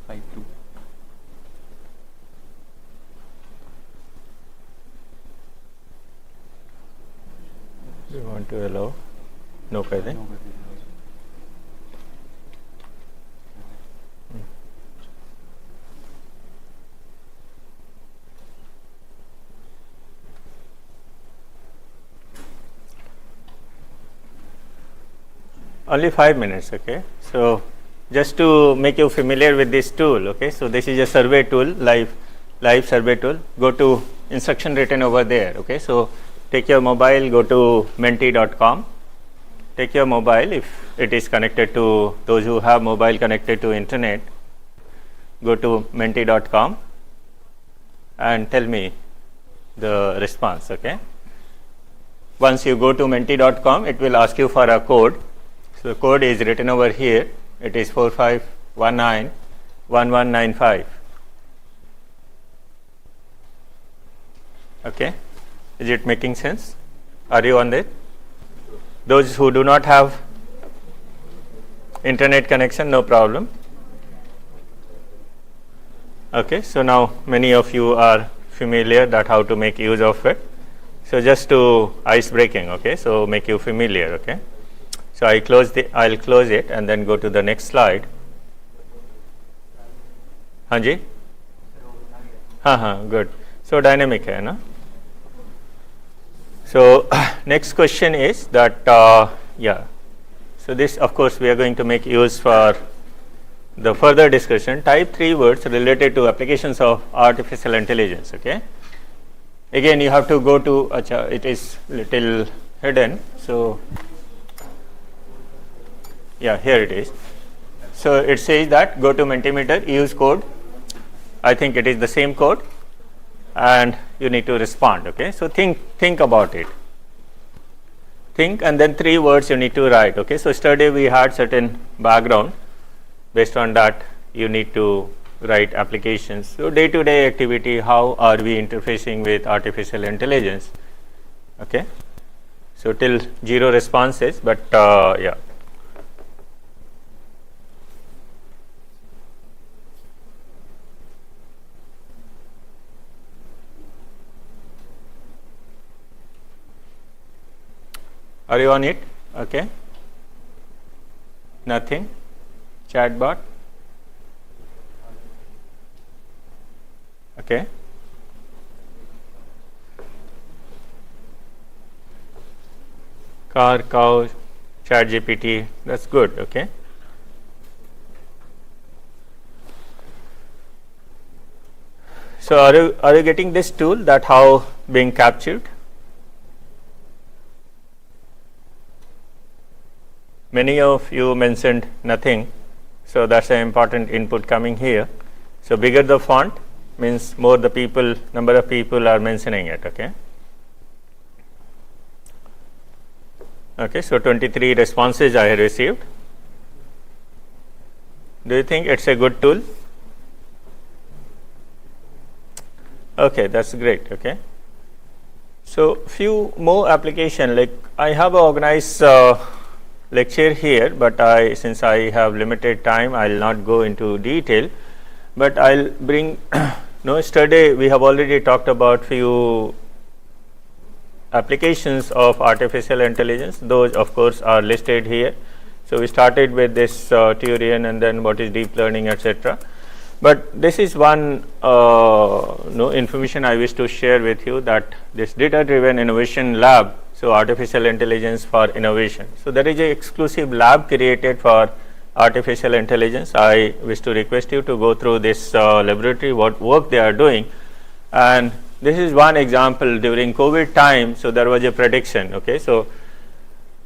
5-2. Do you want to allow? No, kar de. Only 5 minutes, okay. So just to make you familiar with this tool, okay. So this is a survey tool, live survey tool. Go to instruction written over there, okay. So take your mobile, go to menti.com. Take your mobile if it is connected to those who have mobile connected to internet. Go to menti.com and tell me the response, okay. Once you go to menti.com, it will ask you for a code. So the code is written over here. It is 45191195. Okay, is it making sense? Are you on it? Those who do not have internet connection, no problem. Okay, so now many of you are familiar that how to make use of it. So just to ice breaking, okay, so make you familiar, okay. So I'll close it and then go to the next slide. Hanji? Good. So dynamic hai na? So next question is that so this of course we are going to make use for the further discussion. Type 3 words related to applications of artificial intelligence, okay. Again you have to go to it is little hidden, so yeah, here it is. So it says that go to Mentimeter, use code. I think it is the same code and you need to respond, okay. So think about it. Think and then 3 words you need to write, okay. So yesterday we had certain background. Based on that you need to write applications. So day-to-day activity, how are we interfacing with artificial intelligence, okay. So till 0 responses, but yeah. Are you on it? Okay. Nothing. Chatbot. Okay. Car, cow, ChatGPT. That's good. Okay. So are you getting this tool, that how being captured? Many of you mentioned nothing, so that's an important input coming here. So bigger the font means more the people, number of people are mentioning it, okay. Okay, so 23 responses I have received. Do you think it's a good tool? Okay, that's great, okay. So few more application, like I have organized lecture here, but since I have limited time, I will not go into detail, but I will bring yesterday we have already talked about few applications of artificial intelligence. Those of course are listed here. So we started with this Turing and then what is deep learning, etc. But this is one information I wish to share with you, that this data driven innovation lab, so artificial intelligence for innovation. So there is an exclusive lab created for artificial intelligence. I wish to request you to go through this laboratory, what work they are doing. And this is one example during COVID time. So there was a prediction, okay. So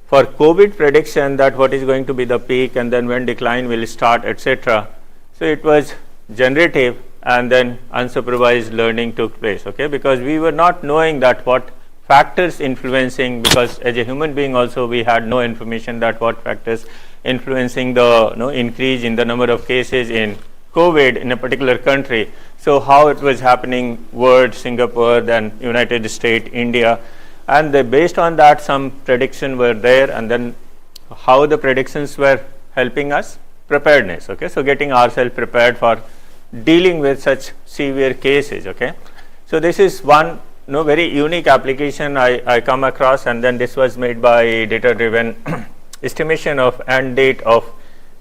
for COVID prediction, that what is going to be the peak and then when decline will start, etc. So it was generative and then unsupervised learning took place, okay, because we were not knowing that what factors influencing, because as a human being also we had no information that what factors influencing the increase in the number of cases in COVID in a particular country. So how it was happening world, Singapore, then United States, India, and based on that some prediction were there, and then how the predictions were helping us. preparedness. Okay, so getting ourselves prepared for dealing with such severe cases. Okay, so this is one very unique application I come across, and then this was made by data driven estimation of end date of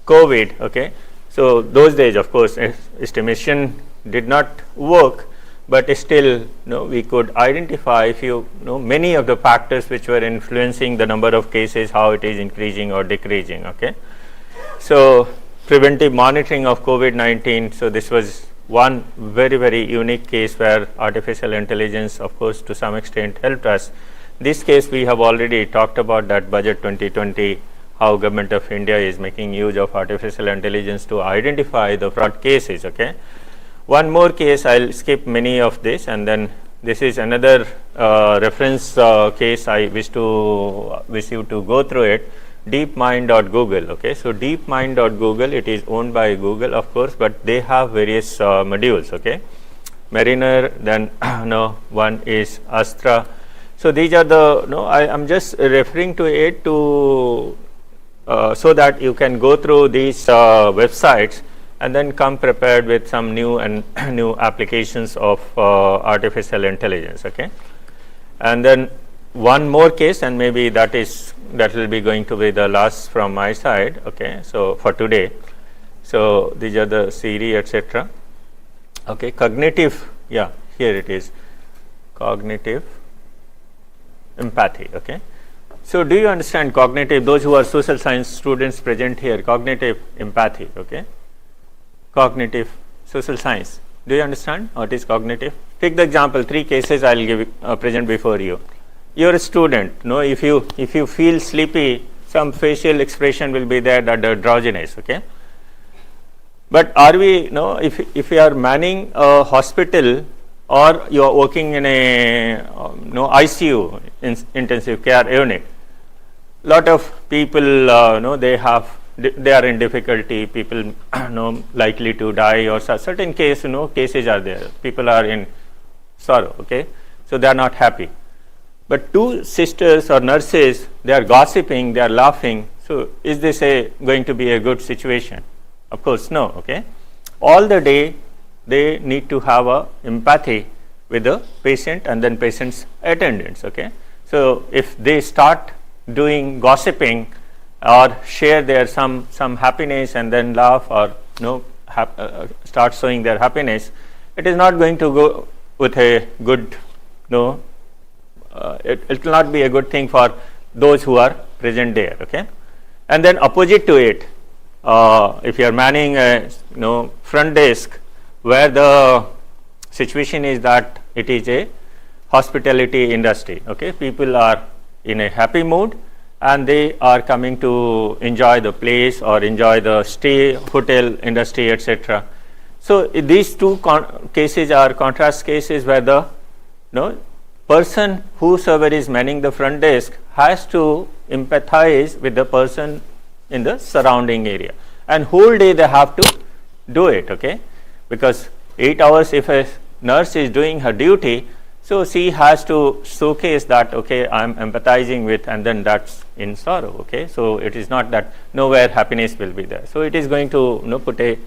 COVID. Okay, so those days, of course, estimation did not work, but still we could identify many of the factors which were influencing the number of cases, how it is increasing or decreasing. Okay, so preventive monitoring of COVID-19. So this was one very unique case where artificial intelligence, of course, to some extent helped us. This case we have already talked about, that budget 2020, how government of India is making use of artificial intelligence to identify the fraud cases. Okay, one more case, I'll skip many of this, and then this is another reference case I wish you to go through it. DeepMind.Google. Okay, so DeepMind.Google, it is owned by Google, of course, but they have various modules. Okay, Mariner, then one is Astra. So these are the I am just referring to it to so that you can go through these websites and then come prepared with some new applications of artificial intelligence. Okay, and then one more case, and maybe that will be going to be the last from my side. Okay, so for today, so these are the Siri, etc. Okay, cognitive, here it is, cognitive empathy. Okay, so do you understand cognitive, those who are social science students present here, cognitive empathy? Okay, cognitive social science, do you understand what is cognitive? Take the example, 3 cases I will present before you. You are a student, if you feel sleepy, some facial expression will be there, that the drowsiness. Okay, but are we if you are manning a hospital, or you are working in a ICU, intensive care unit, lot of people they are in difficulty, people likely to die, or certain cases are there, people are in sorrow. Okay, so they are not happy. But 2 sisters or nurses, they are gossiping, they are laughing. So is this going to be a good situation? Of course, no. Okay, all the day they need to have a empathy with the patient and then patient's attendants. Okay, so if they start doing gossiping or share their some happiness and then laugh, or start showing their happiness, it is not going to go with a good it will not be a good thing for those who are present there. Okay, and then opposite to it, if you are manning a front desk, where the situation is that it is a hospitality industry. Okay, people are in a happy mood and they are coming to enjoy the place or enjoy the stay, hotel industry, etc. So these 2 cases are contrast cases where the person whosoever is manning the front desk has to empathize with the person in the surrounding area, and whole day they have to do it. Okay, because 8 hours if a nurse is doing her duty, so she has to showcase that, okay, I am empathizing with, and then that's in sorrow. Okay, so it is not that nowhere happiness will be there. So it is going to put a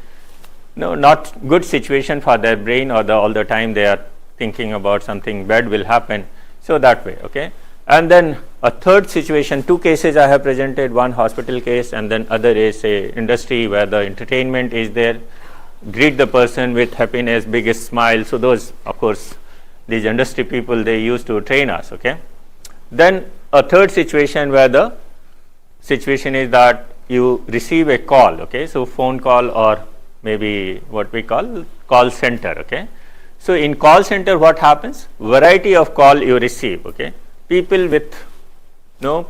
not good situation for their brain, or all the time they are thinking about something bad will happen. So that way. Okay, and then a third situation, 2 cases I have presented, one hospital case and then other is a industry where the entertainment is there, greet the person with happiness, biggest smile. So those, of course, these industry people, they used to train us. Okay, then a third situation where the situation is that you receive a call. Okay, so phone call, or maybe what we call center. Okay, so in call center what happens, variety of call you receive. Okay, people with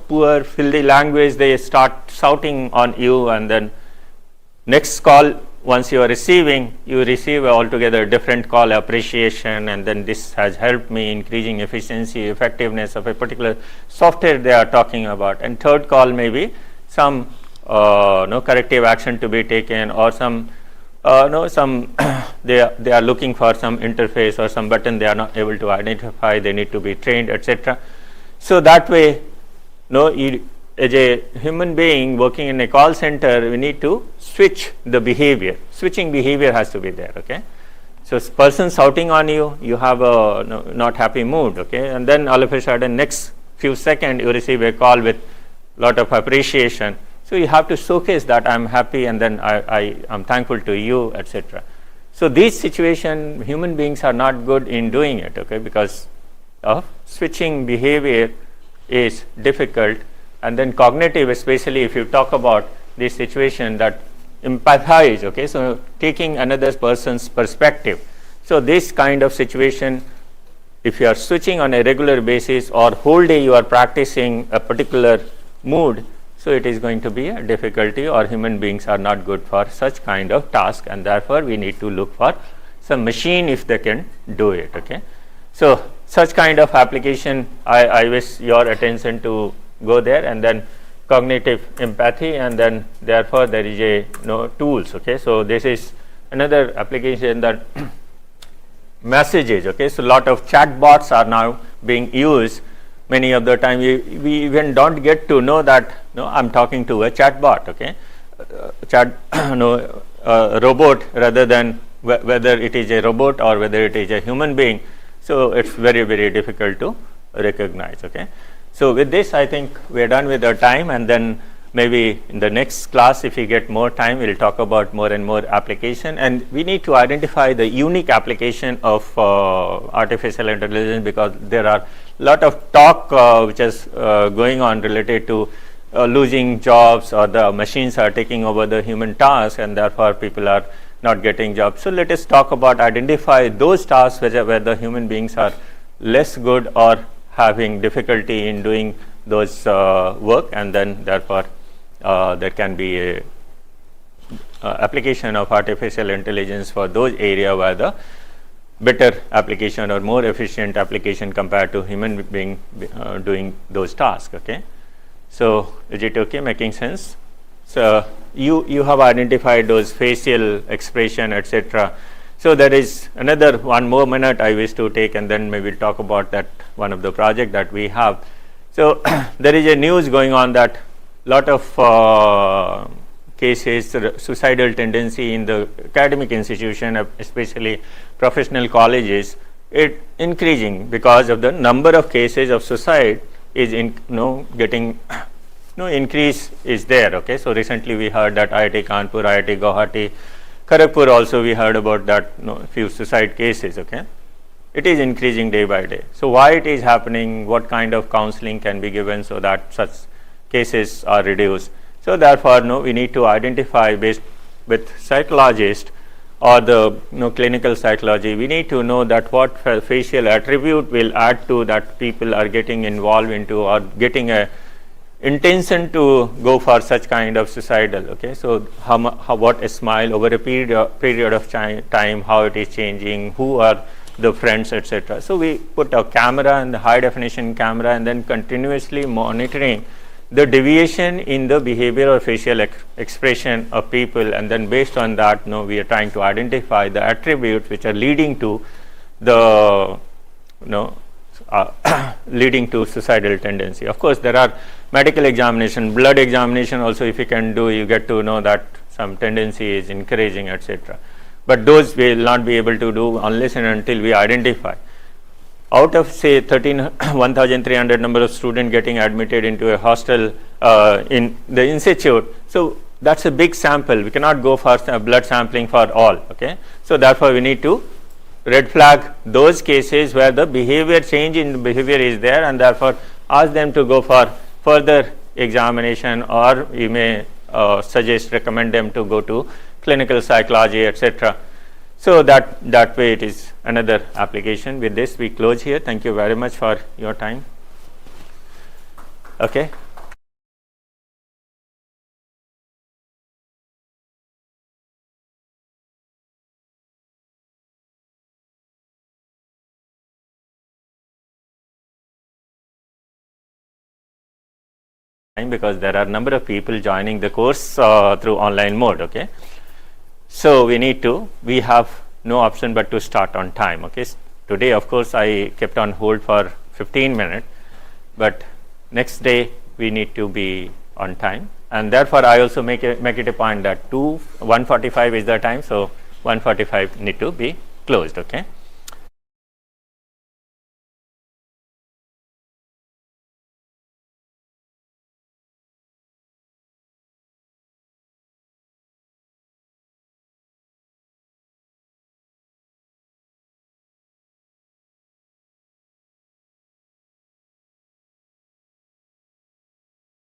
poor filthy language, they start shouting on you, and then next call, once you are receiving, you receive altogether different call, appreciation, and then this has helped me increasing efficiency, effectiveness of a particular software they are talking about. And third call may be some corrective action to be taken, or some they are looking for some interface or some button they are not able to identify, they need to be trained, etc. So that way as a human being working in a call center, we need to switch the behavior. Switching behavior has to be there, okay? So person shouting on you, you have a not happy mood, okay? And then all of a sudden, next few seconds, you receive a call with lot of appreciation. So you have to showcase that I'm happy, and then I'm thankful to you, etc. So these situations, human beings are not good in doing it, okay? Because of switching behavior is difficult. And then cognitive, especially if you talk about this situation, that empathize, okay? So taking another person's perspective. So this kind of situation, if you are switching on a regular basis or whole day you are practicing a particular mood, so it is going to be a difficulty, or human beings are not good for such kind of task, and therefore we need to look for some machine if they can do it, okay? So such kind of application, I wish your attention to go there, and then cognitive empathy, and then therefore there is a tools, okay? So this is another application that messages, okay? So lot of chat bots are now being used. Many of the time we even don't get to know that I'm talking to a chat bot, okay? Robot, rather than whether it is a robot or whether it is a human being. So it's very, very difficult to recognize, okay? So with this, I think we are done with our time, and then maybe in the next class, if we get more time, we'll talk about more and more application. And we need to identify the unique application of artificial intelligence, because there are a lot of talk which is going on related to losing jobs, or the machines are taking over the human task, and therefore people are not getting jobs. So let us talk about identify those tasks where the human beings are less good or having difficulty in doing those work, and then therefore there can be a application of artificial intelligence for those area where the better application or more efficient application compared to human being doing those tasks, okay? So is it okay, making sense? So you have identified those facial expression, etc. So there is another 1 more minute I wish to take, and then maybe talk about that one of the project that we have. So there is a news going on that lot of cases, suicidal tendency in the academic institution, especially professional colleges, it increasing because of the number of cases of suicide is getting increase is there, okay? So recently we heard that IIT Kanpur, IIT Guwahati, Kharagpur also we heard about that few suicide cases, okay? It is increasing day by day. So why it is happening, what kind of counseling can be given so that such cases are reduced. So therefore we need to identify based with psychologists or the clinical psychology, we need to know that what facial attribute will add to that people are getting involved into or getting a intention to go for such kind of suicidal, okay? So what a smile over a period of time, how it is changing, who are the friends, etc. So we put a camera and the high definition camera, and then continuously monitoring the deviation in the behavior or facial expression of people, and then based on that we are trying to identify the attributes which are leading to the leading to suicidal tendency. Of course there are medical examination, blood examination also, if you can do, you get to know that some tendency is increasing, etc. But those we will not be able to do unless and until we identify. Out of say 1,300 number of students getting admitted into a hostel in the institute, so that's a big sample. We cannot go for blood sampling for all, okay? So therefore we need to red flag those cases where the behavior change in the behavior is there, and therefore ask them to go for further examination, or you may recommend them to go to clinical psychology, etc. So that way it is another application. With this we close here. Thank you very much for your time. Okay. Because there are number of people joining the course through online mode, okay? So we have no option but to start on time, okay? Today of course I kept on hold for 15 minutes, but next day we need to be on time, and therefore I also make it a point that 1:45 is the time, so 1:45 need to be closed. Okay.